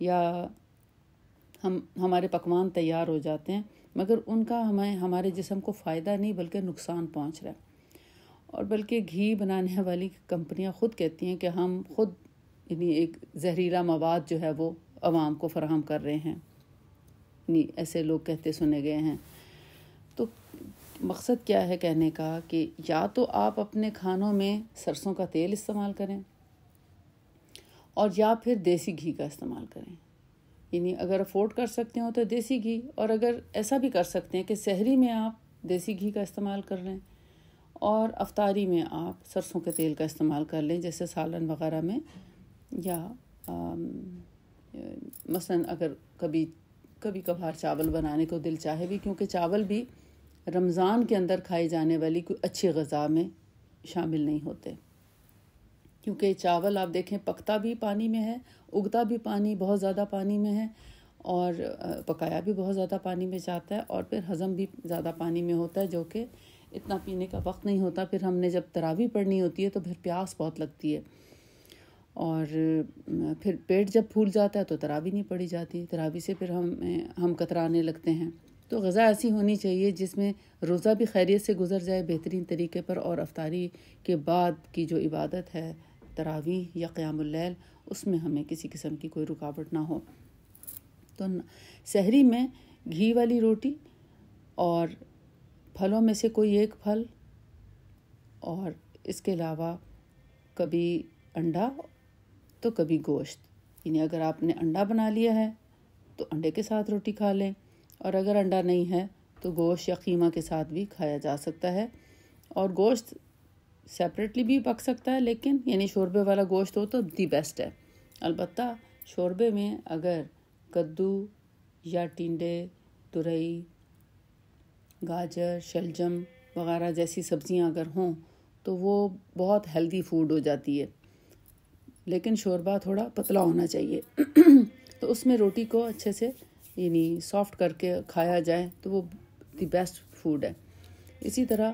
یا ہمارے پکوان تیار ہو جاتے ہیں مگر ان کا ہمارے جسم کو فائدہ نہیں بلکہ نقصان پہنچ رہا ہے. اور بلکہ گھی بنانے والی کمپنیاں خود کہتی ہیں کہ ہم خود یعنی ایک زہریلا مواد جو ہے وہ عوام کو فراہم کر رہے ہیں. ایسے لوگ کہتے سنے گئے ہیں. تو مقصد کیا ہے کہنے کا کہ یا تو آپ اپنے کھانوں میں سرسوں کا تیل استعمال کریں اور یا پھر دیسی گھی کا استعمال کریں. یعنی اگر افورڈ کر سکتے ہو تو دیسی گھی، اور اگر ایسا بھی کر سکتے ہیں کہ سحری میں آپ دیسی گھی کا استعمال کر لیں اور افطاری میں آپ سرسوں کے تیل کا استعمال کر لیں، جیسے سالن وغیرہ میں. یا مثلا اگر کبھی کبھار چاول بنانے کو دل چاہے بھی، کیونکہ چاول بھی رمضان کے اندر کھائی جانے والی کوئی اچھی غذا میں شامل نہیں ہوتے، کیونکہ چاول آپ دیکھیں پکتا بھی پانی میں ہے، اگتا بھی بہت زیادہ پانی میں ہے، اور پکایا بھی بہت زیادہ پانی میں جاتا ہے، اور پھر ہضم بھی زیادہ پانی میں ہوتا ہے، جو کہ اتنا پینے کا وقت نہیں ہوتا. پھر ہم نے جب تراویح پڑھنی ہوتی ہے تو پھر پیاس بہت لگتی ہے، اور پھر پیٹ جب پھول جاتا ہے تو تراویح نہیں پڑھی جاتی. تراویح سے پھر ہم کترانے لگتے ہیں. تو غذا ایسی ہونی چاہیے جس میں روزہ بھی خیریت سے گزر جائے بہترین طریقے پر، اور افطاری کے بعد کی جو عبادت ہے تراویح یا قیام اللیل، اس میں ہمیں کسی قسم کی کوئی رکاوٹ نہ ہو. تو سحری میں گھی والی روٹی اور پھلوں میں سے کوئی ایک پھل، اور اس کے علاوہ کبھی انڈا تو کبھی گوشت. یعنی اگر آپ نے انڈا بنا لیا ہے تو انڈے کے ساتھ روٹی کھا لیں، اور اگر انڈا نہیں ہے تو گوشت یا قیمہ کے ساتھ بھی کھایا جا سکتا ہے. اور گوشت سیپریٹلی بھی پک سکتا ہے، لیکن یعنی شوربے والا گوشت ہو تو دی بیسٹ ہے. البتہ شوربے میں اگر کدو یا ٹینڈے، ترئی، گاجر، شلجم وغیرہ جیسی سبزیاں اگر ہوں تو وہ بہت ہیلدی فوڈ ہو جاتی ہے، لیکن شوربہ تھوڑا پتلا ہونا چاہیے. تو اس میں روٹی کو اچھے سے یعنی سافٹ کر کے کھایا جائے تو وہ دی بیسٹ فوڈ ہے. اسی طرح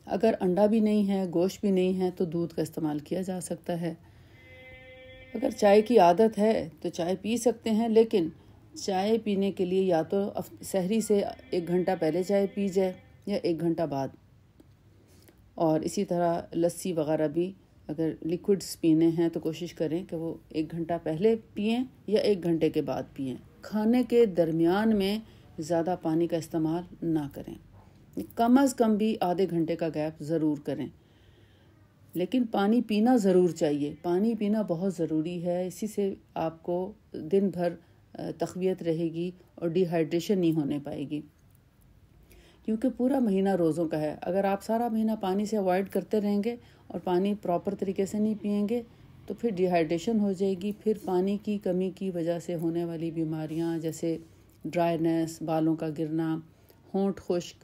اگر انڈا بھی نہیں ہے، گوشت بھی نہیں ہے تو دودھ کا استعمال کیا جا سکتا ہے. اگر چائے کی عادت ہے تو چائے پی سکتے ہیں، لیکن چائے پینے کے لیے یا تو سحری سے 1 گھنٹہ پہلے چائے پی جائے یا 1 گھنٹہ بعد. اور اسی طرح لسی وغیرہ بھی اگر لیکوڈز پینے ہیں تو کوشش کریں کہ وہ 1 گھنٹہ پہلے پئیں یا 1 گھنٹے کے بعد پئیں. کھانے کے درمیان میں زیادہ پانی کا استعمال نہ کریں، کم از کم بھی آدھے گھنٹے کا گیپ ضرور کریں. لیکن پانی پینا ضرور چاہیے، پانی پینا بہت ضروری ہے. اسی سے آپ کو دن بھر تقویت رہے گی اور ڈی ہائیڈریشن نہیں ہونے پائے گی، کیونکہ پورا مہینہ روزوں کا ہے. اگر آپ سارا مہینہ پانی سے اوائڈ کرتے رہیں گے اور پانی پراپر طریقے سے نہیں پئیں گے تو پھر ڈی ہائیڈریشن ہو جائے گی. پھر پانی کی کمی کی وجہ سے ہونے والی بیماریاں جیسے ڈرائینیس، بالوں کا گرنا، ہونٹ خشک،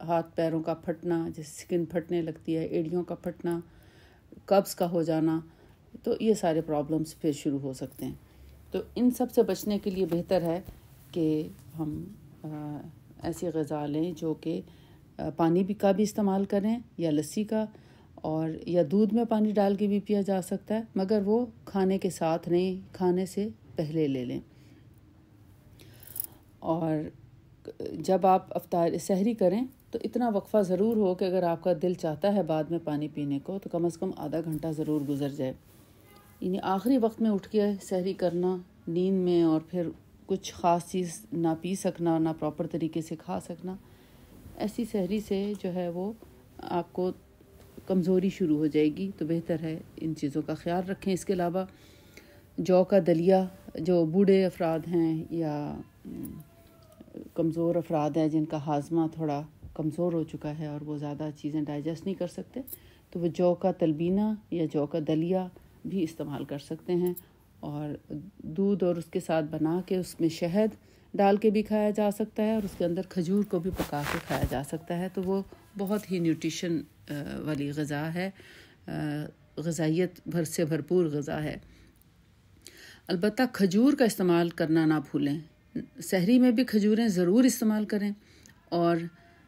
ہاتھ پیروں کا پھٹنا جیسے سکن پھٹنے لگتی ہے، ایڑیوں کا پھٹنا، قبض کا ہو جانا، تو یہ سارے پرابلمس پھر شروع ہو سکتے ہیں. تو ان سب سے بچنے کے لیے بہتر ہے کہ ہم ایسی غذا لیں جو کہ پانی کا بھی استعمال کریں، یا لسی کا، اور یا دودھ میں پانی ڈال کے بھی پیا جا سکتا ہے، مگر وہ کھانے کے ساتھ نہیں، کھانے سے پہلے لے لیں. اور جب آپ سحری کریں تو اتنا وقفہ ضرور ہو کہ اگر آپ کا دل چاہتا ہے بعد میں پانی پینے کو تو کم از کم آدھا گھنٹہ ضرور گزر جائے. یعنی آخری وقت میں اٹھ کے سحری کرنا نیند میں، اور پھر کچھ خاص چیز نہ پی سکنا، نہ پراپر طریقے سے کھا سکنا، ایسی سحری سے جو ہے وہ آپ کو کمزوری شروع ہو جائے گی. تو بہتر ہے ان چیزوں کا خیال رکھیں. اس کے علاوہ جو کا دلیا، جو بوڑھے افراد ہیں یا کمزور افراد ہیں جن کا ہاضمہ تھوڑا کمزور ہو چکا ہے اور وہ زیادہ چیزیں ڈائجسٹ نہیں کر سکتے، تو وہ جو کا تلبینہ یا جو کا دلیا بھی استعمال کر سکتے ہیں. اور دودھ اور اس کے ساتھ بنا کے اس میں شہد ڈال کے بھی کھایا جا سکتا ہے، اور اس کے اندر کھجور کو بھی پکا کے کھایا جا سکتا ہے. تو وہ بہت ہی نیوٹریشن والی غذا ہے، غذائیت بھر سے بھرپور غذا ہے. البتہ کھجور کا استعمال کرنا نہ بھولیں. سحری میں بھی کھجوریں ضرور استعمال کریں اور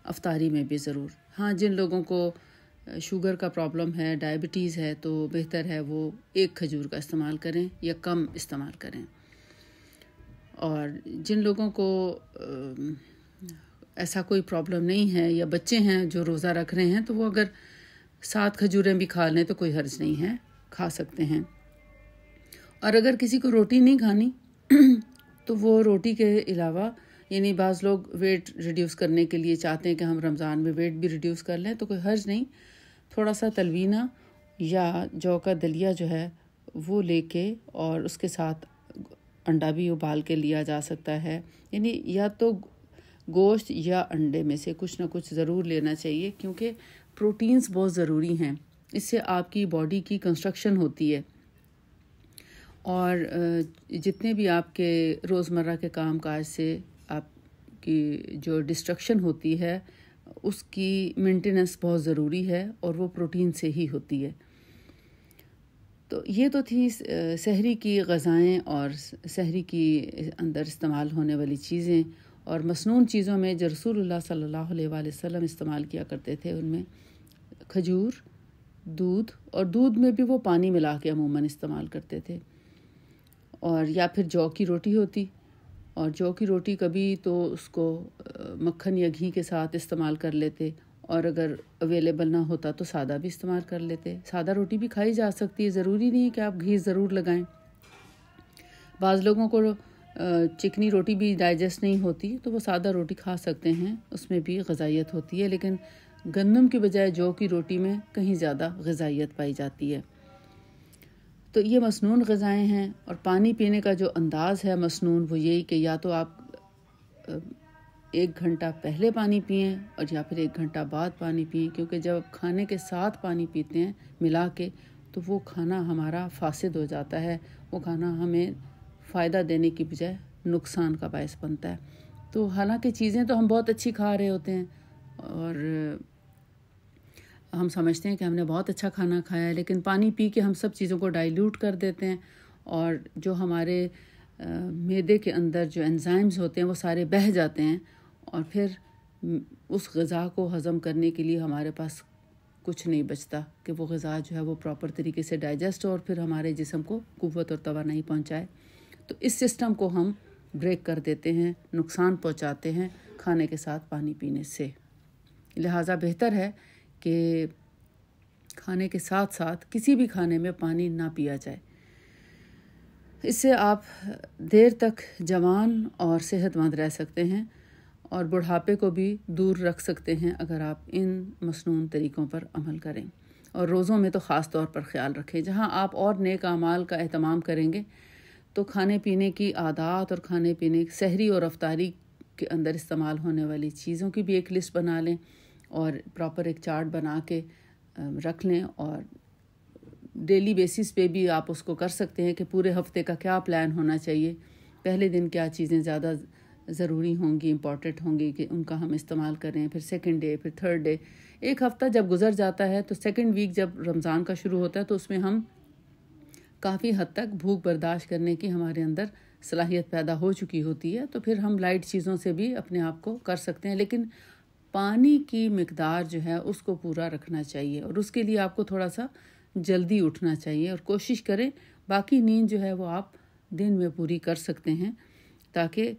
افطاری میں بھی ضرور. ہاں، جن لوگوں کو شوگر کا پرابلم ہے، ڈائبٹیز ہے، تو بہتر ہے وہ 1 کھجور کا استعمال کریں یا کم استعمال کریں. اور جن لوگوں کو ایسا کوئی پرابلم نہیں ہے یا بچے ہیں جو روزہ رکھ رہے ہیں تو وہ اگر 7 کھجوریں بھی کھا لیں تو کوئی حرج نہیں ہے، کھا سکتے ہیں۔ اور اگر کسی کو روٹی نہیں کھانی تو وہ روٹی کے علاوہ، یعنی بعض لوگ ویٹ ریڈیوس کرنے کے لیے چاہتے ہیں کہ ہم رمضان میں ویٹ بھی ریڈیوس کر لیں، تو کوئی حرج نہیں، تھوڑا سا تلوینہ یا جو کا دلیا جو ہے وہ لے کے اور اس کے ساتھ انڈا بھی ابال کے لیا جا سکتا ہے، یعنی یا تو گوشت یا انڈے میں سے کچھ نہ کچھ ضرور لینا چاہیے، کیونکہ پروٹینز بہت ضروری ہیں، اس سے آپ کی باڈی کی کنسٹرکشن ہوتی ہے، اور جتنے بھی آپ کے روزمرہ کے کام کاج سے آپ کی جو ڈسٹرکشن ہوتی ہے اس کی مینٹیننس بہت ضروری ہے، اور وہ پروٹین سے ہی ہوتی ہے۔ تو یہ تو تھی سحری کی غذائیں اور سحری کی اندر استعمال ہونے والی چیزیں، اور مسنون چیزوں میں جو رسول اللہ صلی اللہ علیہ وآلہ وسلم استعمال کیا کرتے تھے ان میں کھجور، دودھ، اور دودھ میں بھی وہ پانی ملا کے عموماً استعمال کرتے تھے، اور یا پھر جو کی روٹی ہوتی، اور جو کی روٹی کبھی تو اس کو مکھن یا گھی کے ساتھ استعمال کر لیتے، اور اگر اویلیبل نہ ہوتا تو سادہ بھی استعمال کر لیتے۔ سادہ روٹی بھی کھائی جا سکتی ہے، ضروری نہیں کہ آپ گھی ضرور لگائیں۔ بعض لوگوں کو چکنی روٹی بھی ڈائجسٹ نہیں ہوتی تو وہ سادہ روٹی کھا سکتے ہیں، اس میں بھی غذائیت ہوتی ہے، لیکن گندم کی بجائے جو کی روٹی میں کہیں زیادہ غذائیت پائی جاتی ہے۔ تو یہ مسنون غذائیں ہیں، اور پانی پینے کا جو انداز ہے مسنون وہ یہی کہ یا تو آپ 1 گھنٹہ پہلے پانی پئیں اور یا پھر 1 گھنٹہ بعد پانی پئیں، کیونکہ جب کھانے کے ساتھ پانی پیتے ہیں ملا کے تو وہ کھانا ہمارا فاسد ہو جاتا ہے، وہ کھانا ہمیں فائدہ دینے کی بجائے نقصان کا باعث بنتا ہے۔ تو حالانکہ چیزیں تو ہم بہت اچھی کھا رہے ہوتے ہیں اور ہم سمجھتے ہیں کہ ہم نے بہت اچھا کھانا کھایا ہے، لیکن پانی پی کے ہم سب چیزوں کو ڈائلیوٹ کر دیتے ہیں، اور جو ہمارے معدے کے اندر جو انزائمز ہوتے ہیں وہ سارے بہہ جاتے ہیں، اور پھر اس غذا کو ہضم کرنے کے لیے ہمارے پاس کچھ نہیں بچتا کہ وہ غذا جو ہے وہ پراپر طریقے سے ڈائجسٹ اور پھر ہمارے جسم کو قوت اور توانائی پہنچائے۔ تو اس سسٹم کو ہم بریک کر دیتے ہیں، نقصان پہنچاتے ہیں کھانے کے ساتھ پانی پینے سے۔ لہٰذا بہتر ہے کہ کھانے کے ساتھ ساتھ کسی بھی کھانے میں پانی نہ پیا جائے۔ اس سے آپ دیر تک جوان اور صحت مند رہ سکتے ہیں، اور بڑھاپے کو بھی دور رکھ سکتے ہیں اگر آپ ان مسنون طریقوں پر عمل کریں، اور روزوں میں تو خاص طور پر خیال رکھیں۔ جہاں آپ اور نیک اعمال کا اہتمام کریں گے تو کھانے پینے کی عادات اور کھانے پینے سحری اور افطاری کے اندر استعمال ہونے والی چیزوں کی بھی ایک لسٹ بنا لیں، اور پراپر ایک چارٹ بنا کے رکھ لیں، اور ڈیلی بیسس پہ بھی آپ اس کو کر سکتے ہیں کہ پورے ہفتے کا کیا پلان ہونا چاہیے، پہلے دن کیا چیزیں زیادہ ضروری ہوں گی، امپورٹنٹ ہوں گی کہ ان کا ہم استعمال کریں، پھر 2nd ڈے، پھر 3rd ڈے۔ ایک ہفتہ جب گزر جاتا ہے تو 2nd ویک جب رمضان کا شروع ہوتا ہے تو اس میں ہم کافی حد تک بھوک برداشت کرنے کی ہمارے اندر صلاحیت پیدا ہو چکی ہوتی ہے، تو پھر ہم لائٹ چیزوں سے بھی اپنے آپ کو کر سکتے ہیں، لیکن پانی کی مقدار جو ہے اس کو پورا رکھنا چاہیے، اور اس کے لیے آپ کو تھوڑا سا جلدی اٹھنا چاہیے، اور کوشش کریں باقی نیند جو ہے وہ آپ دن میں پوری کر سکتے ہیں، تاکہ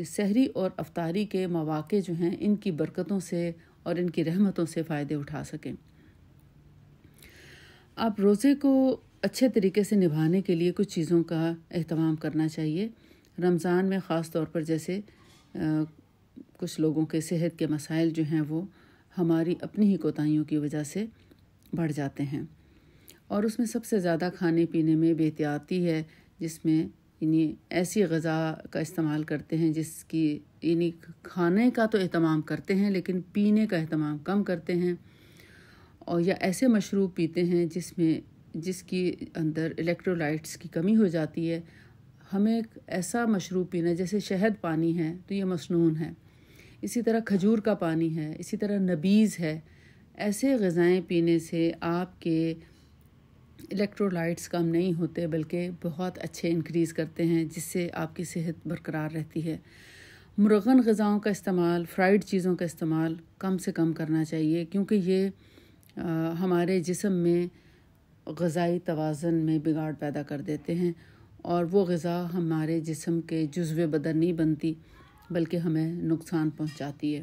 سحری اور افطاری کے مواقع جو ہیں ان کی برکتوں سے اور ان کی رحمتوں سے فائدے اٹھا سکیں۔ آپ روزے کو اچھے طریقے سے نبھانے کے لیے کچھ چیزوں کا اہتمام کرنا چاہیے۔ رمضان میں خاص طور پر جیسے کچھ لوگوں کے صحت کے مسائل جو ہیں وہ ہماری اپنی ہی کوتاہیوں کی وجہ سے بڑھ جاتے ہیں، اور اس میں سب سے زیادہ کھانے پینے میں بے احتیاطی ہے، جس میں یعنی ایسی غذا کا استعمال کرتے ہیں جس کی یعنی کھانے کا تو اہتمام کرتے ہیں لیکن پینے کا اہتمام کم کرتے ہیں، اور یا ایسے مشروب پیتے ہیں جس کی اندر الیکٹرولائٹس کی کمی ہو جاتی ہے۔ ہمیں ایسا مشروب پینا، جیسے شہد پانی ہے تو یہ مسنون ہے، اسی طرح کھجور کا پانی ہے، اسی طرح نبیذ ہے۔ ایسے غذائیں پینے سے آپ کے الیکٹرولائٹس کم نہیں ہوتے بلکہ بہت اچھے انکریز کرتے ہیں، جس سے آپ کی صحت برقرار رہتی ہے۔ مرغن غذاؤں کا استعمال، فرائیڈ چیزوں کا استعمال کم سے کم کرنا چاہیے، کیونکہ یہ ہمارے جسم میں غذائی توازن میں بگاڑ پیدا کر دیتے ہیں، اور وہ غذا ہمارے جسم کے جزو بدن نہیں بنتی بلکہ ہمیں نقصان پہنچاتی ہے۔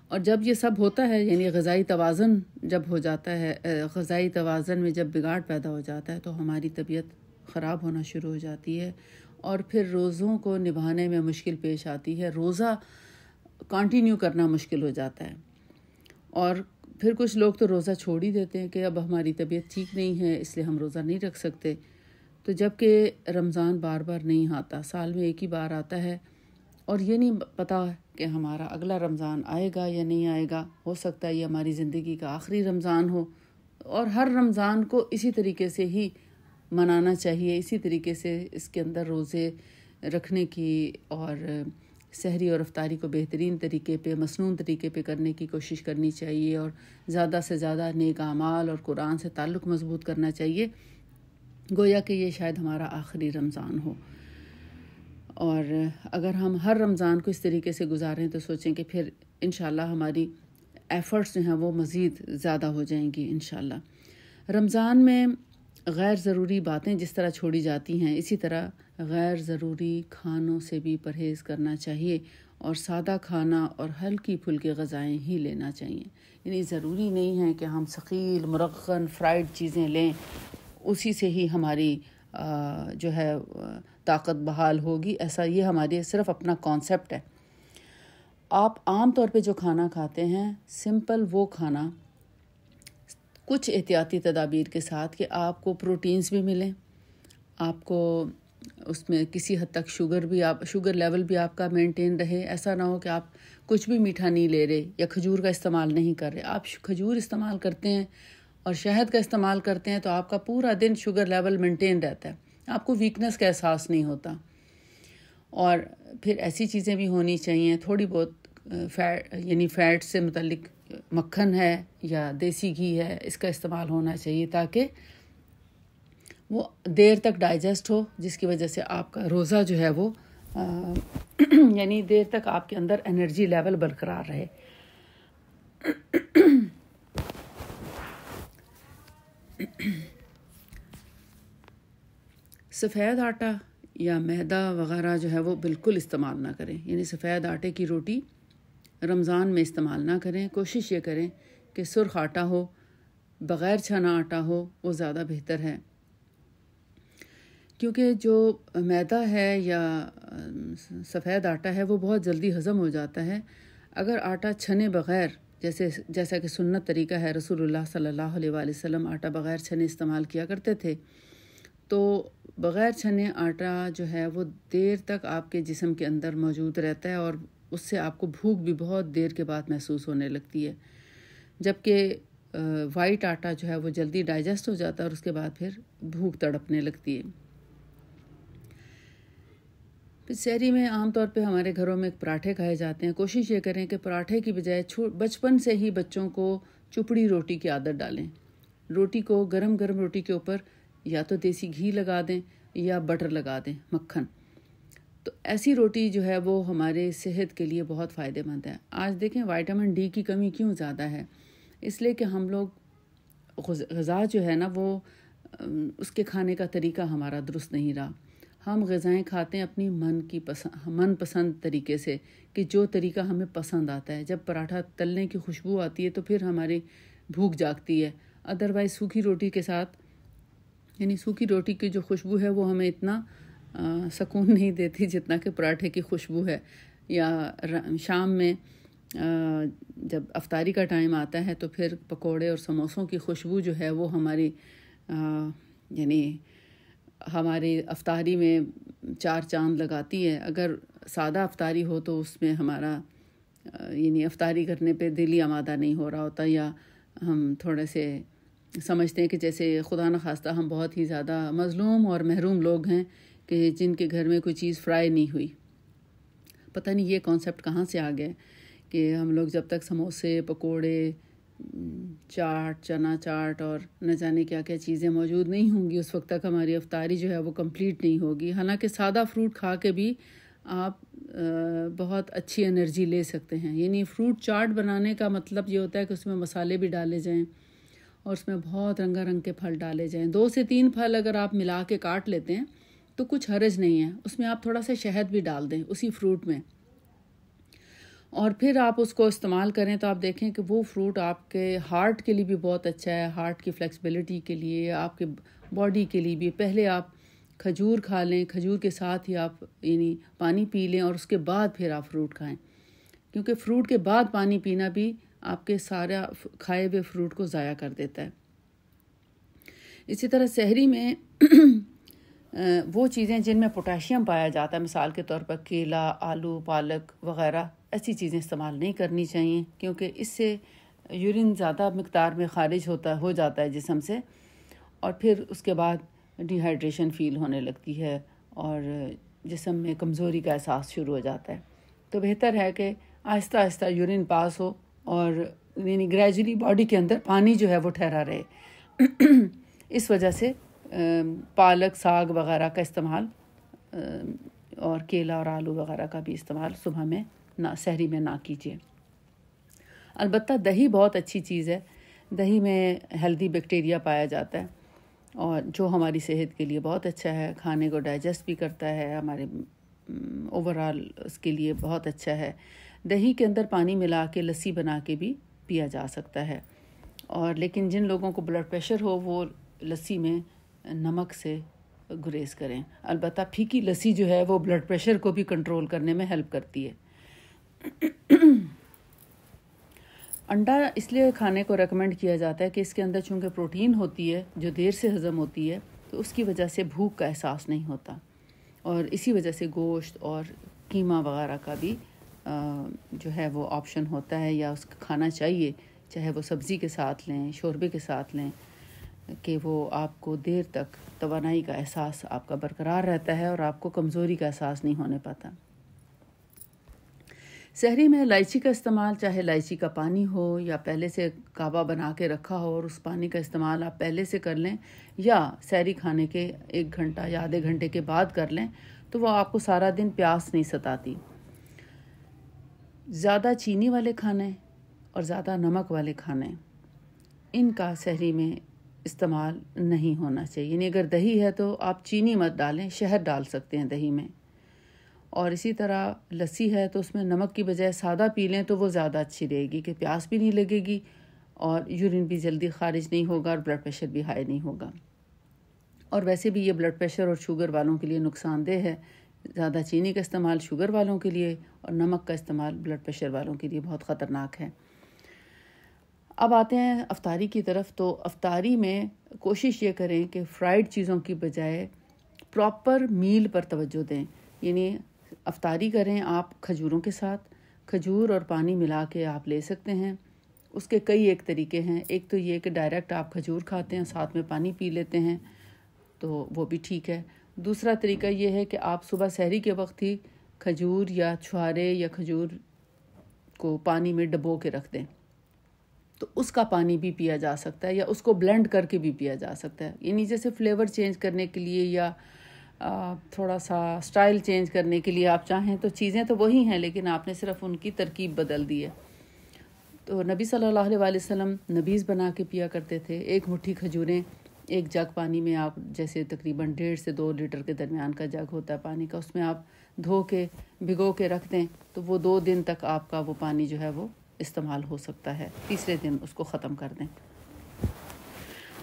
اور جب یہ سب ہوتا ہے، یعنی غذائی توازن جب ہو جاتا ہے، غذائی توازن میں جب بگاڑ پیدا ہو جاتا ہے تو ہماری طبیعت خراب ہونا شروع ہو جاتی ہے اور پھر روزوں کو نبھانے میں مشکل پیش آتی ہے، روزہ کنٹینیو کرنا مشکل ہو جاتا ہے۔ اور پھر کچھ لوگ تو روزہ چھوڑ ہی دیتے ہیں کہ اب ہماری طبیعت ٹھیک نہیں ہے اس لیے ہم روزہ نہیں رکھ سکتے۔ تو جب کہ رمضان بار بار نہیں آتا، سال میں ایک ہی بار آتا ہے اور یہ نہیں پتہ کہ ہمارا اگلا رمضان آئے گا یا نہیں آئے گا، ہو سکتا ہے یہ ہماری زندگی کا آخری رمضان ہو، اور ہر رمضان کو اسی طریقے سے ہی منانا چاہیے، اسی طریقے سے اس کے اندر روزے رکھنے کی اور سحری اور افطاری کو بہترین طریقے پہ، مسنون طریقے پہ کرنے کی کوشش کرنی چاہیے اور زیادہ سے زیادہ نیک اعمال اور قرآن سے تعلق مضبوط کرنا چاہیے، گویا کہ یہ شاید ہمارا آخری رمضان ہو۔ اور اگر ہم ہر رمضان کو اس طریقے سے گزاریں تو سوچیں کہ پھر انشاءاللہ ہماری ایفرٹس جو ہیں وہ مزید زیادہ ہو جائیں گی انشاءاللہ۔ رمضان میں غیر ضروری باتیں جس طرح چھوڑی جاتی ہیں، اسی طرح غیر ضروری کھانوں سے بھی پرہیز کرنا چاہیے اور سادہ کھانا اور ہلکی پھلکی غذائیں ہی لینا چاہیے۔ یعنی ضروری نہیں ہے کہ ہم ثقیل مرغن فرائیڈ چیزیں لیں، اسی سے ہی ہماری جو ہے طاقت بحال ہوگی، ایسا یہ ہماری صرف اپنا کانسیپٹ ہے۔ آپ عام طور پہ جو کھانا کھاتے ہیں سمپل وہ کھانا، کچھ احتیاطی تدابیر کے ساتھ کہ آپ کو پروٹینز بھی ملیں، آپ کو اس میں کسی حد تک شوگر لیول بھی آپ کا مینٹین رہے، ایسا نہ ہو کہ آپ کچھ بھی میٹھا نہیں لے رہے یا کھجور کا استعمال نہیں کر رہے۔ آپ کھجور استعمال کرتے ہیں اور شہد کا استعمال کرتے ہیں تو آپ کا پورا دن شوگر لیول مینٹین رہتا ہے، آپ کو ویکنس کا احساس نہیں ہوتا۔ اور پھر ایسی چیزیں بھی ہونی چاہیے، تھوڑی بہت یعنی فیٹ سے متعلق مکھن ہے یا دیسی گھی ہے، اس کا استعمال ہونا چاہیے تاکہ وہ دیر تک ڈائجسٹ ہو، جس کی وجہ سے آپ کا روزہ جو ہے وہ یعنی دیر تک آپ کے اندر انرجی لیول برقرار رہے۔ سفید آٹا یا میدا وغیرہ جو ہے وہ بالکل استعمال نہ کریں، یعنی سفید آٹے کی روٹی رمضان میں استعمال نہ کریں۔ کوشش یہ کریں کہ سرخ آٹا ہو، بغیر چھنا آٹا ہو، وہ زیادہ بہتر ہے، کیونکہ جو میدا ہے یا سفید آٹا ہے وہ بہت جلدی ہضم ہو جاتا ہے۔ اگر آٹا چھنے بغیر، جیسا کہ سنت طریقہ ہے، رسول اللہ صلی اللہ علیہ وآلہ وسلم آٹا بغیر چھنے استعمال کیا کرتے تھے، تو بغیر چھنے آٹا جو ہے وہ دیر تک آپ کے جسم کے اندر موجود رہتا ہے اور اس سے آپ کو بھوک بھی بہت دیر کے بعد محسوس ہونے لگتی ہے، جبکہ وائٹ آٹا جو ہے وہ جلدی ڈائجسٹ ہو جاتا ہے اور اس کے بعد پھر بھوک تڑپنے لگتی ہے۔ پھر سحری میں عام طور پہ ہمارے گھروں میں پراٹھے کھائے جاتے ہیں۔ کوشش یہ کریں کہ پراٹھے کی بجائے بچپن سے ہی بچوں کو چپڑی روٹی کی عادت ڈالیں۔ روٹی کو گرم روٹی کے اوپر یا تو دیسی گھی لگا دیں یا بٹر لگا دیں، مکھن۔ تو ایسی روٹی جو ہے وہ ہمارے صحت کے لیے بہت فائدہ مند ہے۔ آج دیکھیں وائٹامن ڈی کی کمی کیوں زیادہ ہے، اس لیے کہ ہم لوگ غذا جو ہے نا وہ اس کے کھانے کا طریقہ ہمارا درست نہیں رہا۔ ہم غذائیں کھاتے ہیں اپنی من پسند طریقے سے، کہ جو طریقہ ہمیں پسند آتا ہے۔ جب پراٹھا تلنے کی خوشبو آتی ہے تو پھر ہماری بھوک جاگتی ہے، ادروائز سوکھی روٹی کے ساتھ، یعنی سوکھی روٹی کی جو خوشبو ہے وہ ہمیں اتنا سکون نہیں دیتی جتنا کہ پراٹھے کی خوشبو ہے۔ یا شام میں جب افطاری کا ٹائم آتا ہے تو پھر پکوڑے اور سموسوں کی خوشبو جو ہے وہ ہماری یعنی ہماری افطاری میں چار چاند لگاتی ہے۔ اگر سادہ افطاری ہو تو اس میں ہمارا یعنی افطاری کرنے پہ دل ہی آمادہ نہیں ہو رہا ہوتا، یا ہم تھوڑے سے سمجھتے ہیں کہ جیسے خدا نخواستہ ہم بہت ہی زیادہ مظلوم اور محروم لوگ ہیں کہ جن کے گھر میں کوئی چیز فرائی نہیں ہوئی۔ پتہ نہیں یہ کانسیپٹ کہاں سے آ گئے کہ ہم لوگ جب تک سموسے، پکوڑے، چاٹ، چنا چاٹ اور نہ جانے کیا کیا چیزیں موجود نہیں ہوں گی، اس وقت تک ہماری افطاری جو ہے وہ کمپلیٹ نہیں ہوگی۔ حالانکہ سادہ فروٹ کھا کے بھی آپ بہت اچھی انرجی لے سکتے ہیں۔ یعنی فروٹ چاٹ بنانے کا مطلب یہ ہوتا ہے کہ اس میں مسالے بھی ڈالے جائیں اور اس میں بہت رنگا رنگ کے پھل ڈالے جائیں. 2 سے 3 پھل اگر آپ ملا کے کاٹ لیتے ہیں تو کچھ حرج نہیں ہے. اس میں آپ تھوڑا سا شہد بھی ڈال دیں اسی فروٹ میں، اور پھر آپ اس کو استعمال کریں تو آپ دیکھیں کہ وہ فروٹ آپ کے ہارٹ کے لیے بھی بہت اچھا ہے، ہارٹ کی فلیکسیبلٹی کے لیے، آپ کے باڈی کے لیے بھی. پہلے آپ کھجور کھا لیں، کھجور کے ساتھ ہی آپ یعنی پانی پی لیں، اور اس کے بعد پھر آپ فروٹ کھائیں، کیونکہ فروٹ کے بعد پانی پینا بھی آپ کے سارا کھائے ہوئے فروٹ کو ضائع کر دیتا ہے. اسی طرح سحری میں وہ چیزیں جن میں پوٹاشیم پایا جاتا ہے، مثال کے طور پر کیلا، آلو، پالک وغیرہ، ایسی چیزیں استعمال نہیں کرنی چاہیے، کیونکہ اس سے یورین زیادہ مقدار میں خارج ہو جاتا ہے جسم سے، اور پھر اس کے بعد ڈی ہائیڈریشن فیل ہونے لگتی ہے اور جسم میں کمزوری کا احساس شروع ہو جاتا ہے. تو بہتر ہے کہ آہستہ آہستہ یورین پاس ہو اور یعنی گریجولی باڈی کے اندر پانی جو ہے وہ ٹھہرا رہے. اس وجہ سے پالک، ساگ وغیرہ کا استعمال اور کیلا اور آلو وغیرہ کا بھی استعمال صبح میں سحری میں نہ کیجیے. البتہ دہی بہت اچھی چیز ہے. دہی میں ہیلدی بیکٹیریا پایا جاتا ہے اور جو ہماری صحت کے لیے بہت اچھا ہے، کھانے کو ڈائجسٹ بھی کرتا ہے، ہمارے اوورآل اس کے لیے بہت اچھا ہے. دہی کے اندر پانی ملا کے لسی بنا کے بھی پیا جا سکتا ہے. اور لیکن جن لوگوں کو بلڈ پریشر ہو وہ لسی میں نمک سے گریز کریں. البتہ پھیکی لسی جو ہے وہ بلڈ پریشر کو بھی کنٹرول کرنے میں ہیلپ کرتی ہے. انڈا اس لیے کھانے کو ریکمینڈ کیا جاتا ہے کہ اس کے اندر چونکہ پروٹین ہوتی ہے جو دیر سے ہضم ہوتی ہے، تو اس کی وجہ سے بھوک کا احساس نہیں ہوتا، اور اسی وجہ سے گوشت اور قیمہ وغیرہ کا بھی جو ہے وہ آپشن ہوتا ہے، یا اس کا کھانا چاہیے، چاہے وہ سبزی کے ساتھ لیں، شوربے کے ساتھ لیں، کہ وہ آپ کو دیر تک توانائی کا احساس آپ کا برقرار رہتا ہے اور آپ کو کمزوری کا احساس نہیں ہونے پاتا. سحری میں الائچی کا استعمال، چاہے الائچی کا پانی ہو یا پہلے سے کعبہ بنا کے رکھا ہو اور اس پانی کا استعمال آپ پہلے سے کر لیں، یا سحری کھانے کے 1 گھنٹہ یا آدھے گھنٹے کے بعد کر لیں، تو وہ آپ کو سارا دن پیاس نہیں ستاتی. زیادہ چینی والے کھانے اور زیادہ نمک والے کھانے، ان کا سحری میں استعمال نہیں ہونا چاہیے. یعنی اگر دہی ہے تو آپ چینی مت ڈالیں، شہد ڈال سکتے ہیں دہی میں. اور اسی طرح لسی ہے تو اس میں نمک کی بجائے سادہ پی لیں تو وہ زیادہ اچھی رہے گی، کہ پیاس بھی نہیں لگے گی اور یورین بھی جلدی خارج نہیں ہوگا اور بلڈ پریشر بھی ہائی نہیں ہوگا. اور ویسے بھی یہ بلڈ پریشر اور شوگر والوں کے لیے نقصان دہ ہے. زیادہ چینی کا استعمال شوگر والوں کے لیے اور نمک کا استعمال بلڈ پریشر والوں کے لیے بہت خطرناک ہے. اب آتے ہیں افطاری کی طرف. تو افطاری میں کوشش یہ کریں کہ فرائیڈ چیزوں کی بجائے پراپر میل پر توجہ دیں. یعنی افطاری کریں آپ کھجوروں کے ساتھ، کھجور اور پانی ملا کے آپ لے سکتے ہیں. اس کے کئی ایک طریقے ہیں. ایک تو یہ کہ ڈائریکٹ آپ کھجور کھاتے ہیں، ساتھ میں پانی پی لیتے ہیں، تو وہ بھی ٹھیک ہے. دوسرا طریقہ یہ ہے کہ آپ صبح سحری کے وقت ہی کھجور یا چھوارے یا کھجور کو پانی میں ڈبو کے رکھ دیں، تو اس کا پانی بھی پیا جا سکتا ہے، یا اس کو بلینڈ کر کے بھی پیا جا سکتا ہے. یعنی جیسے فلیور چینج کرنے کے لیے یا تھوڑا سا سٹائل چینج کرنے کے لیے آپ چاہیں تو چیزیں تو وہی ہیں، لیکن آپ نے صرف ان کی ترکیب بدل دی ہے. تو نبی صلی اللہ علیہ وسلم نبیذ بنا کے پیا کرتے تھے. 1 مٹھی کھجوریں 1 جگ پانی میں، آپ جیسے تقریباً 1.5 سے 2 لیٹر کے درمیان کا جگ ہوتا ہے پانی کا، اس میں آپ دھو کے بھگو کے رکھ دیں تو وہ 2 دن تک آپ کا وہ پانی جو ہے وہ استعمال ہو سکتا ہے. تیسرے دن اس کو ختم کر دیں.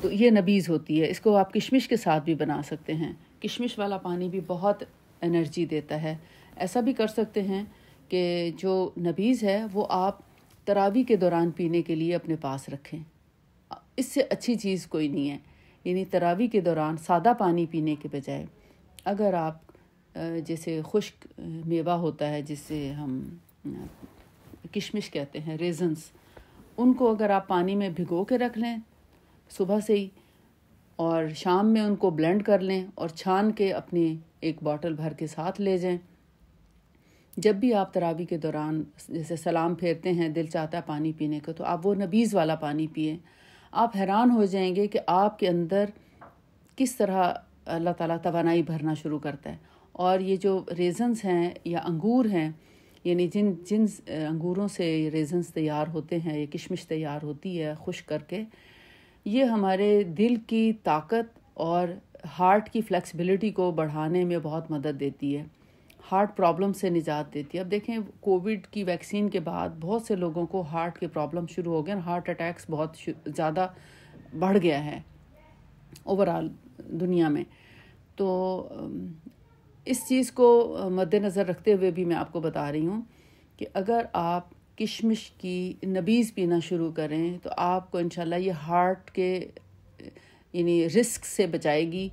تو یہ نبیذ ہوتی ہے. اس کو آپ کشمش کے ساتھ بھی بنا سکتے ہیں. کشمش والا پانی بھی بہت انرجی دیتا ہے. ایسا بھی کر سکتے ہیں کہ جو نبیذ ہے وہ آپ تراویح کے دوران پینے کے لیے اپنے پاس رکھیں. اس سے اچھی چیز کوئی نہیں ہے. یعنی تراویح کے دوران سادہ پانی پینے کے بجائے اگر آپ جیسے خشک میوہ ہوتا ہے جسے ہم کشمش کہتے ہیں، ریزنز، ان کو اگر آپ پانی میں بھگو کے رکھ لیں صبح سے ہی، اور شام میں ان کو بلینڈ کر لیں اور چھان کے اپنی ایک بوٹل بھر کے ساتھ لے جائیں. جب بھی آپ تراویح کے دوران جیسے سلام پھیرتے ہیں، دل چاہتا ہے پانی پینے کو، تو آپ وہ نبیذ والا پانی پئیں. آپ حیران ہو جائیں گے کہ آپ کے اندر کس طرح اللہ تعالیٰ توانائی بھرنا شروع کرتا ہے. اور یہ جو ریزنز ہیں یا انگور ہیں، یعنی جن انگوروں سے ریزنز تیار ہوتے ہیں یا کشمش تیار ہوتی ہے خشک کر کے، یہ ہمارے دل کی طاقت اور ہارٹ کی فلیکسیبلٹی کو بڑھانے میں بہت مدد دیتی ہے، ہارٹ پرابلم سے نجات دیتی ہے۔ اب دیکھیں کووڈ کی ویکسین کے بعد بہت سے لوگوں کو ہارٹ کے پرابلم شروع ہو گئے، ہارٹ اٹیکس بہت زیادہ بڑھ گیا ہے اوورآل دنیا میں۔ تو اس چیز کو مد نظر رکھتے ہوئے بھی میں آپ کو بتا رہی ہوں کہ اگر آپ کشمش کی نبیذ پینا شروع کریں تو آپ کو انشاءاللہ یہ ہارٹ کے یعنی رسک سے بچائے گی،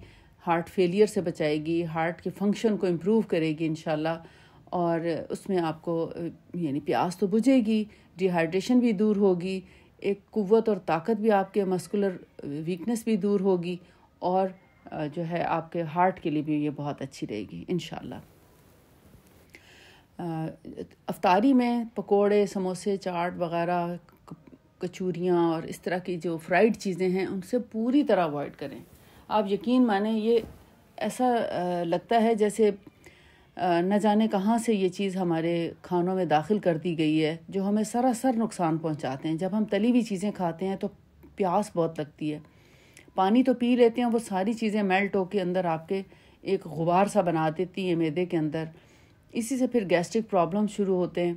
ہارٹ فیلئر سے بچائے گی، ہارٹ کے فنکشن کو امپروو کرے گی انشاءاللہ، اور اس میں آپ کو یعنی پیاس تو بجھے گی، ڈی ہائیڈریشن بھی دور ہوگی، ایک قوت اور طاقت بھی، آپ کے مسکولر ویکنس بھی دور ہوگی، اور جو ہے آپ کے ہارٹ کے لیے بھی یہ بہت اچھی رہے گی انشاءاللہ۔ افطاری میں پکوڑے، سموسے، چاٹ وغیرہ، کچوریاں اور اس طرح کی جو فرائیڈ چیزیں ہیں ان سے پوری طرح اوائڈ کریں۔ آپ یقین مانیں یہ ایسا لگتا ہے جیسے نہ جانے کہاں سے یہ چیز ہمارے کھانوں میں داخل کر دی گئی ہے، جو ہمیں سراسر نقصان پہنچاتے ہیں۔ جب ہم تلی ہوئی چیزیں کھاتے ہیں تو پیاس بہت لگتی ہے، پانی تو پی لیتے ہیں، وہ ساری چیزیں میلٹ ہو کے اندر آپ کے ایک غبار سا بنا دیتی ہیں معدے کے اندر، اسی سے پھر گیسٹرک پرابلم شروع ہوتے ہیں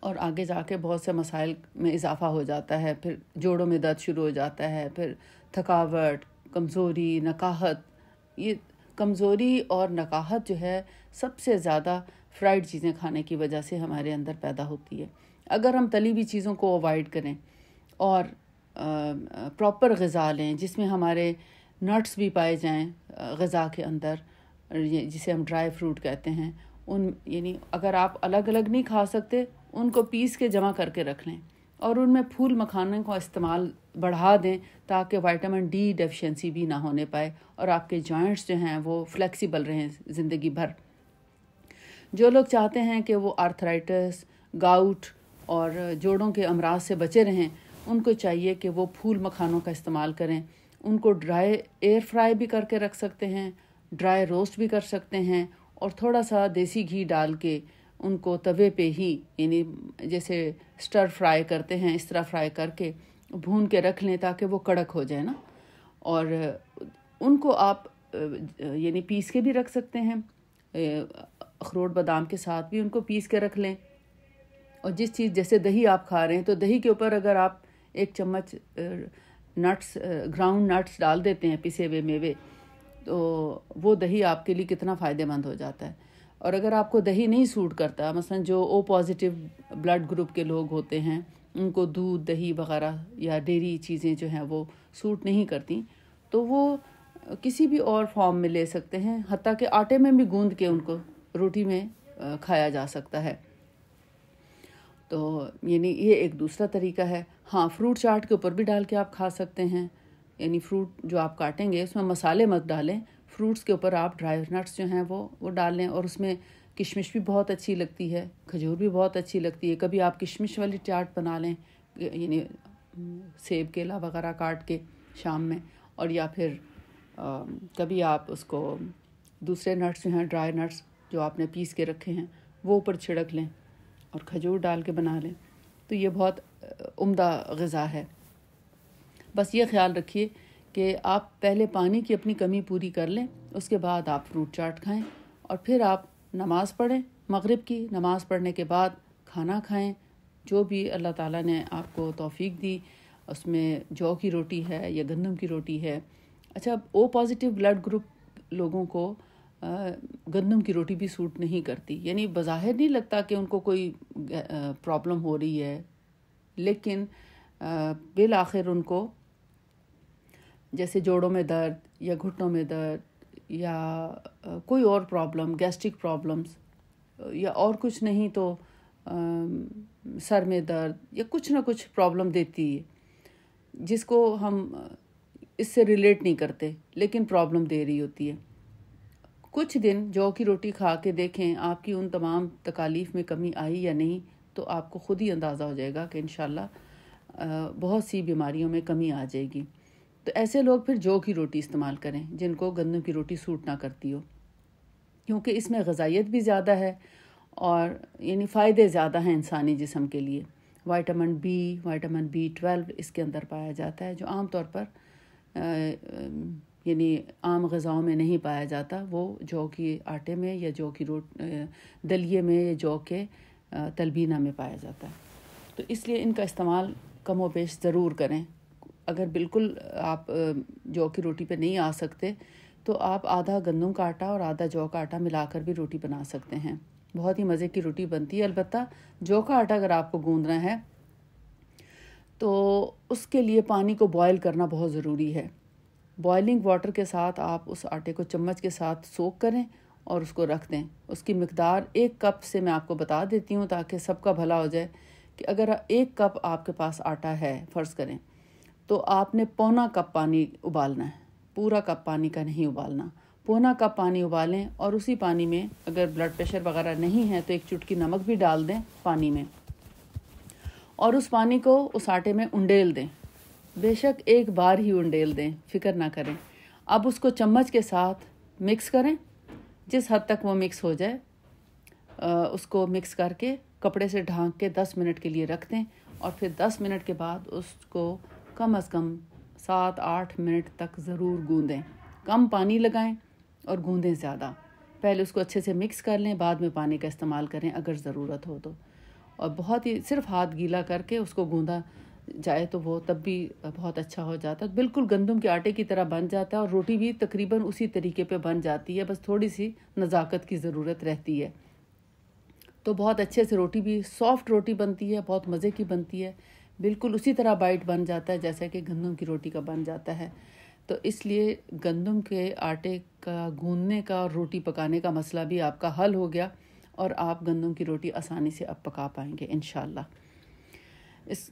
اور آگے جا کے بہت سے مسائل میں اضافہ ہو جاتا ہے، پھر جوڑوں میں درد شروع ہو جاتا ہے، پھر تھکاوٹ، کمزوری، نکاہت۔ یہ کمزوری اور نکاہت جو ہے سب سے زیادہ فرائیڈ چیزیں کھانے کی وجہ سے ہمارے اندر پیدا ہوتی ہے۔ اگر ہم تلی ہوئی چیزوں کو اوائڈ کریں اور پراپر غذا لیں جس میں ہمارے نٹس بھی پائے جائیں غذا کے اندر، جسے ہم ڈرائی فروٹ کہتے ہیں، ان یعنی اگر آپ الگ الگ نہیں کھا سکتے ان کو پیس کے جمع کر کے رکھ لیں، اور ان میں پھول مکھانے کا استعمال بڑھا دیں تاکہ وائٹامن ڈی ڈیفیشنسی بھی نہ ہونے پائے اور آپ کے جوائنٹس جو ہیں وہ فلیکسیبل رہیں زندگی بھر۔ جو لوگ چاہتے ہیں کہ وہ آرتھرائٹس، گاؤٹ اور جوڑوں کے امراض سے بچے رہیں، ان کو چاہیے کہ وہ پھول مکھانوں کا استعمال کریں۔ ان کو ڈرائی ایئر فرائی بھی کر کے رکھ سکتے ہیں، ڈرائی روسٹ بھی کر سکتے ہیں، اور تھوڑا سا دیسی گھی ڈال کے ان کو توے پہ ہی یعنی جیسے سٹر فرائی کرتے ہیں اس طرح فرائی کر کے بھون کے رکھ لیں تاکہ وہ کڑک ہو جائے نا، اور ان کو آپ یعنی پیس کے بھی رکھ سکتے ہیں، اخروٹ بادام کے ساتھ بھی ان کو پیس کے رکھ لیں۔ اور جس چیز جیسے دہی آپ کھا رہے ہیں تو دہی کے اوپر اگر آپ ایک چمچ نٹس، گراؤنڈ نٹس ڈال دیتے ہیں، پسے ہوئے میوے، تو وہ دہی آپ کے لیے کتنا فائدہ مند ہو جاتا ہے۔ اور اگر آپ کو دہی نہیں سوٹ کرتا، مثلا جو او پازیٹیو بلڈ گروپ کے لوگ ہوتے ہیں، ان کو دودھ، دہی وغیرہ یا ڈیری چیزیں جو ہیں وہ سوٹ نہیں کرتی، تو وہ کسی بھی اور فارم میں لے سکتے ہیں، حتیٰ کہ آٹے میں بھی گوندھ کے ان کو روٹی میں کھایا جا سکتا ہے۔ تو یعنی یہ ایک دوسرا طریقہ ہے۔ ہاں، فروٹ چاٹ کے اوپر بھی ڈال کے آپ کھا سکتے ہیں، یعنی فروٹ جو آپ کاٹیں گے اس میں مسالے مت ڈالیں، فروٹس کے اوپر آپ ڈرائی نٹس جو ہیں وہ ڈال لیں، اور اس میں کشمش بھی بہت اچھی لگتی ہے، کھجور بھی بہت اچھی لگتی ہے۔ کبھی آپ کشمش والی چاٹ بنا لیں، یعنی سیب کیلا وغیرہ کاٹ کے شام میں، اور یا پھر کبھی آپ اس کو دوسرے نٹس جو ہیں، ڈرائی نٹس جو آپ نے پیس کے رکھے ہیں، وہ اوپر چھڑک لیں اور کھجور ڈال کے بنا لیں، تو یہ بہت عمدہ غذا ہے۔ بس یہ خیال رکھیے کہ آپ پہلے پانی کی اپنی کمی پوری کر لیں، اس کے بعد آپ فروٹ چاٹ کھائیں، اور پھر آپ نماز پڑھیں، مغرب کی نماز پڑھنے کے بعد کھانا کھائیں، جو بھی اللہ تعالیٰ نے آپ کو توفیق دی، اس میں جو کی روٹی ہے یا گندم کی روٹی ہے۔ اچھا، او پازیٹیو بلڈ گروپ لوگوں کو گندم کی روٹی بھی سوٹ نہیں کرتی، یعنی بظاہر نہیں لگتا کہ ان کو کوئی پرابلم ہو رہی ہے، لیکن بالآخر ان کو جیسے جوڑوں میں درد یا گھٹنوں میں درد یا کوئی اور پرابلم، گیسٹرک پرابلمز یا اور کچھ نہیں تو سر میں درد یا کچھ نہ کچھ پرابلم دیتی ہے، جس کو ہم اس سے ریلیٹ نہیں کرتے لیکن پرابلم دے رہی ہوتی ہے۔ کچھ دن جو کی روٹی کھا کے دیکھیں آپ کی ان تمام تکالیف میں کمی آئی یا نہیں، تو آپ کو خود ہی اندازہ ہو جائے گا کہ انشاءاللہ بہت سی بیماریوں میں کمی آ جائے گی۔ تو ایسے لوگ پھر جو کی روٹی استعمال کریں جن کو گندم کی روٹی سوٹ نہ کرتی ہو، کیونکہ اس میں غذائیت بھی زیادہ ہے اور یعنی فائدے زیادہ ہیں انسانی جسم کے لیے۔ وائٹامن بی، وائٹامن B12 اس کے اندر پایا جاتا ہے، جو عام طور پر یعنی عام غذاؤں میں نہیں پایا جاتا، وہ جو کی آٹے میں یا جو کی دلیے میں یا جو کے تلبینہ میں پایا جاتا ہے۔ تو اس لیے ان کا استعمال کم و بیش ضرور کریں۔ اگر بالکل آپ جو کی روٹی پہ نہیں آ سکتے تو آپ آدھا گندم کا آٹا اور آدھا جو کا آٹا ملا کر بھی روٹی بنا سکتے ہیں، بہت ہی مزے کی روٹی بنتی ہے۔ البتہ جو کا آٹا اگر آپ کو گوندنا ہے تو اس کے لیے پانی کو بوائل کرنا بہت ضروری ہے۔ بوائلنگ واٹر کے ساتھ آپ اس آٹے کو چمچ کے ساتھ سوک کریں اور اس کو رکھ دیں۔ اس کی مقدار 1 کپ سے میں آپ کو بتا دیتی ہوں تاکہ سب کا بھلا ہو جائے، کہ اگر 1 کپ آپ کے پاس آٹا ہے فرض کریں تو آپ نے پونا کپ پانی ابالنا ہے، پورا کپ پانی کا نہیں ابالنا، پونا کپ پانی ابالیں اور اسی پانی میں اگر بلڈ پریشر وغیرہ نہیں ہے تو 1 چٹکی نمک بھی ڈال دیں پانی میں، اور اس پانی کو اس آٹے میں انڈیل دیں، بے شک 1 بار ہی انڈیل دیں، فکر نہ کریں۔ اب اس کو چمچ کے ساتھ مکس کریں، جس حد تک وہ مکس ہو جائے اس کو مکس کر کے کپڑے سے ڈھانک کے 10 منٹ کے لیے رکھ دیں، اور پھر 10 منٹ کے بعد اس کو کم از کم 7-8 منٹ تک ضرور گوندیں، کم پانی لگائیں اور گوندیں زیادہ۔ پہلے اس کو اچھے سے مکس کر لیں، بعد میں پانی کا استعمال کریں اگر ضرورت ہو تو، اور بہت ہی صرف ہاتھ گیلا کر کے اس کو گوندا جائے تو وہ تب بھی بہت اچھا ہو جاتا ہے، بالکل گندم کے آٹے کی طرح بن جاتا ہے، اور روٹی بھی تقریباً اسی طریقے پہ بن جاتی ہے، بس تھوڑی سی نزاکت کی ضرورت رہتی ہے۔ تو بہت اچھے سے روٹی بھی سافٹ روٹی بنتی ہے، بہت مزے کی بنتی ہے، بالکل اسی طرح بائٹ بن جاتا ہے جیسا کہ گندم کی روٹی کا بن جاتا ہے۔ تو اس لیے گندم کے آٹے کا گوندنے کا اور روٹی پکانے کا مسئلہ بھی آپ کا حل ہو گیا، اور آپ گندم کی روٹی آسانی سے اب پکا پائیں گے انشاءاللہ۔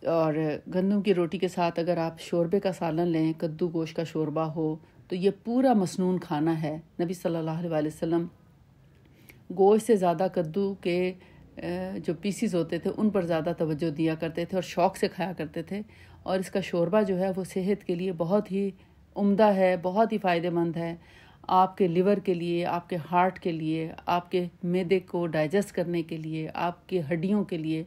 اور گندم کی روٹی کے ساتھ اگر آپ شوربے کا سالن لیں، کدو گوشت کا شوربہ ہو، تو یہ پورا مسنون کھانا ہے۔ نبی صلی اللہ علیہ وسلم گوشت سے زیادہ کدو کے جو پیسز ہوتے تھے ان پر زیادہ توجہ دیا کرتے تھے اور شوق سے کھایا کرتے تھے، اور اس کا شوربہ جو ہے وہ صحت کے لیے بہت ہی عمدہ ہے، بہت ہی فائدہ مند ہے، آپ کے لیور کے لیے، آپ کے ہارٹ کے لیے، آپ کے معدے کو ڈائجسٹ کرنے کے لیے، آپ کی ہڈیوں کے لیے،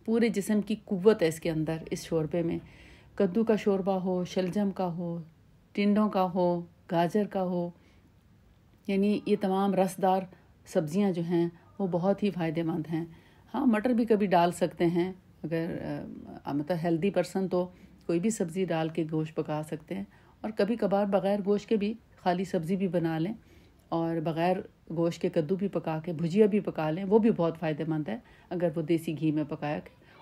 پورے جسم کی قوت ہے اس کے اندر، اس شوربے میں۔ کدو کا شوربہ ہو، شلجم کا ہو، ٹنڈوں کا ہو، گاجر کا ہو، یعنی یہ تمام رسدار سبزیاں جو ہیں وہ بہت ہی فائدہ مند ہیں۔ ہاں مٹر بھی کبھی ڈال سکتے ہیں، اگر مطلب ہیلدی پرسن تو کوئی بھی سبزی ڈال کے گوشت پکا سکتے ہیں، اور کبھی کبھار بغیر گوشت کے بھی خالی سبزی بھی بنا لیں، اور بغیر گوشت کے کدو بھی پکا کے بھجیا بھی پکا لیں، وہ بھی بہت فائدہ مند ہے اگر وہ دیسی گھی میں پکایا۔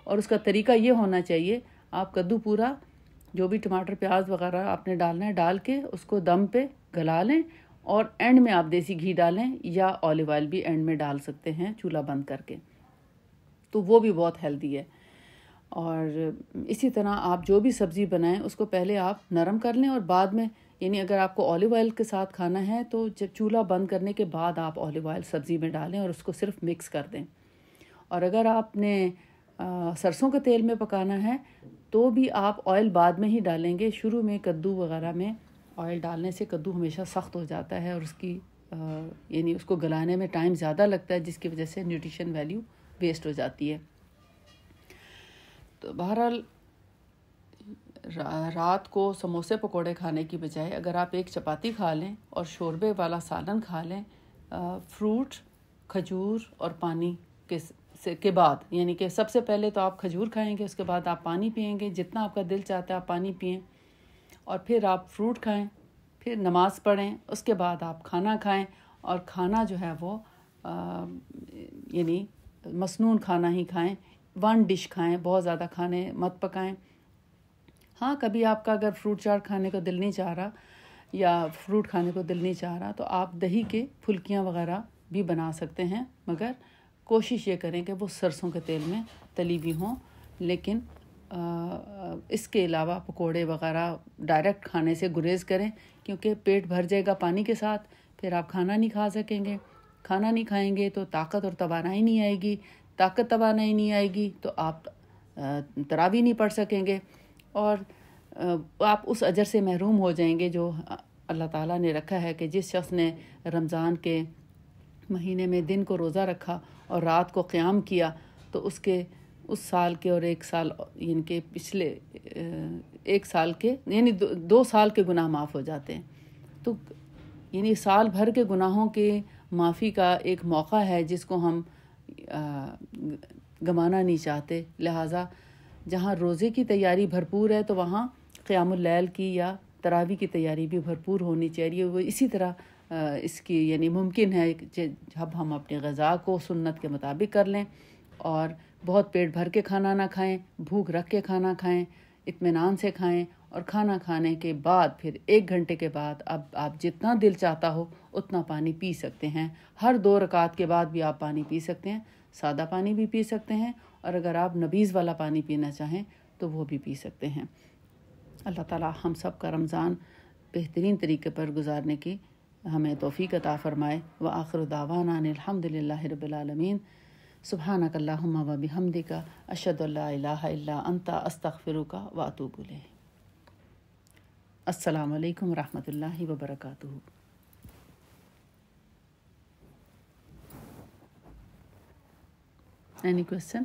اور اس کا طریقہ یہ ہونا چاہیے، آپ کدو پورا جو بھی ٹماٹر پیاز وغیرہ آپ نے ڈالنا ہے ڈال کے اس کو دم پہ گلا لیں، اور اینڈ میں آپ دیسی گھی ڈالیں یا اولیو آئل بھی اینڈ میں ڈال سکتے ہیں چولہا بند کر کے، تو وہ بھی بہت ہیلدی ہے۔ اور اسی طرح آپ جو بھی سبزی بنائیں اس کو پہلے آپ نرم کر لیں، اور بعد میں یعنی اگر آپ کو اولیو آئل کے ساتھ کھانا ہے تو جب چولہا بند کرنے کے بعد آپ اولیو آئل سبزی میں ڈالیں اور اس کو صرف مکس کر دیں۔ اور اگر آپ نے سرسوں کے تیل میں پکانا ہے تو بھی آپ آئل بعد میں ہی ڈالیں گے، شروع میں کدو وغیرہ میں آئل ڈالنے سے کدو ہمیشہ سخت ہو جاتا ہے، اور اس کی یعنی اس کو گلانے میں ٹائم زیادہ لگتا ہے، جس کی وجہ سے نیوٹریشن ویلیو ویسٹ ہو جاتی ہے۔ تو بہرحال رات کو سموسے پکوڑے کھانے کی بجائے اگر آپ 1 چپاتی کھا لیں اور شوربے والا سالن کھا لیں، فروٹ، کھجور اور پانی کے بعد، یعنی کہ سب سے پہلے تو آپ کھجور کھائیں گے، اس کے بعد آپ پانی پئیں گے، جتنا آپ کا دل چاہتا ہے آپ پانی پئیں، اور پھر آپ فروٹ کھائیں، پھر نماز پڑھیں، اس کے بعد آپ کھانا کھائیں، اور کھانا جو ہے وہ یعنی مسنون کھانا ہی کھائیں، 1 ڈش کھائیں، بہت زیادہ کھانے مت پکائیں۔ ہاں کبھی آپ کا اگر فروٹ چاٹ کھانے کو دل نہیں چاہ رہا یا فروٹ کھانے کو دل نہیں چاہ رہا تو آپ دہی کے پھلکیاں وغیرہ بھی بنا سکتے ہیں، مگر کوشش یہ کریں کہ وہ سرسوں کے تیل میں تلی بھی ہوں۔ لیکن اس کے علاوہ پکوڑے وغیرہ ڈائریکٹ کھانے سے گریز کریں، کیونکہ پیٹ بھر جائے گا پانی کے ساتھ، پھر آپ کھانا نہیں کھا سکیں گے، کھانا نہیں کھائیں گے تو طاقت اور توانائی نہیں آئے گی، طاقت توانائی نہیں آئے گی تو آپ تراویح نہیں پڑھ سکیں گے، اور آپ اس اجر سے محروم ہو جائیں گے جو اللہ تعالیٰ نے رکھا ہے کہ جس شخص نے رمضان کے مہینے میں دن کو روزہ رکھا اور رات کو قیام کیا تو اس کے اس سال کے اور ایک سال یعنی کہ پچھلے ایک سال کے یعنی 2 سال کے گناہ معاف ہو جاتے ہیں. تو یعنی سال بھر کے گناہوں کے معافی کا ایک موقع ہے جس کو ہم گمانا نہیں چاہتے. لہٰذا جہاں روزے کی تیاری بھرپور ہے تو وہاں قیام اللیل کی یا تراویح کی تیاری بھی بھرپور ہونی چاہیے. وہ اسی طرح اس کی یعنی ممکن ہے کہ جب ہم اپنی غذا کو سنت کے مطابق کر لیں اور بہت پیٹ بھر کے کھانا نہ کھائیں، بھوک رکھ کے کھانا کھائیں، اطمینان سے کھائیں، اور کھانا کھانے کے بعد پھر 1 گھنٹے کے بعد اب آپ جتنا دل چاہتا ہو اتنا پانی پی سکتے ہیں. ہر 2 رکعت کے بعد بھی آپ پانی پی سکتے ہیں، سادہ پانی بھی پی سکتے ہیں، اور اگر آپ نبیذ والا پانی پینا چاہیں تو وہ بھی پی سکتے ہیں. اللہ تعالی ہم سب کا رمضان بہترین طریقے پر گزارنے کی ہمیں توفیق عطا فرمائے. وآخر دعوانا ان الحمد للہ رب العالمین. سبحانک اللہم و بحمدک اشہد ان لا الہ الا انت استغفرک و اتوب الیک. السلام علیکم ورحمۃ اللہ وبرکاتہ. Any question?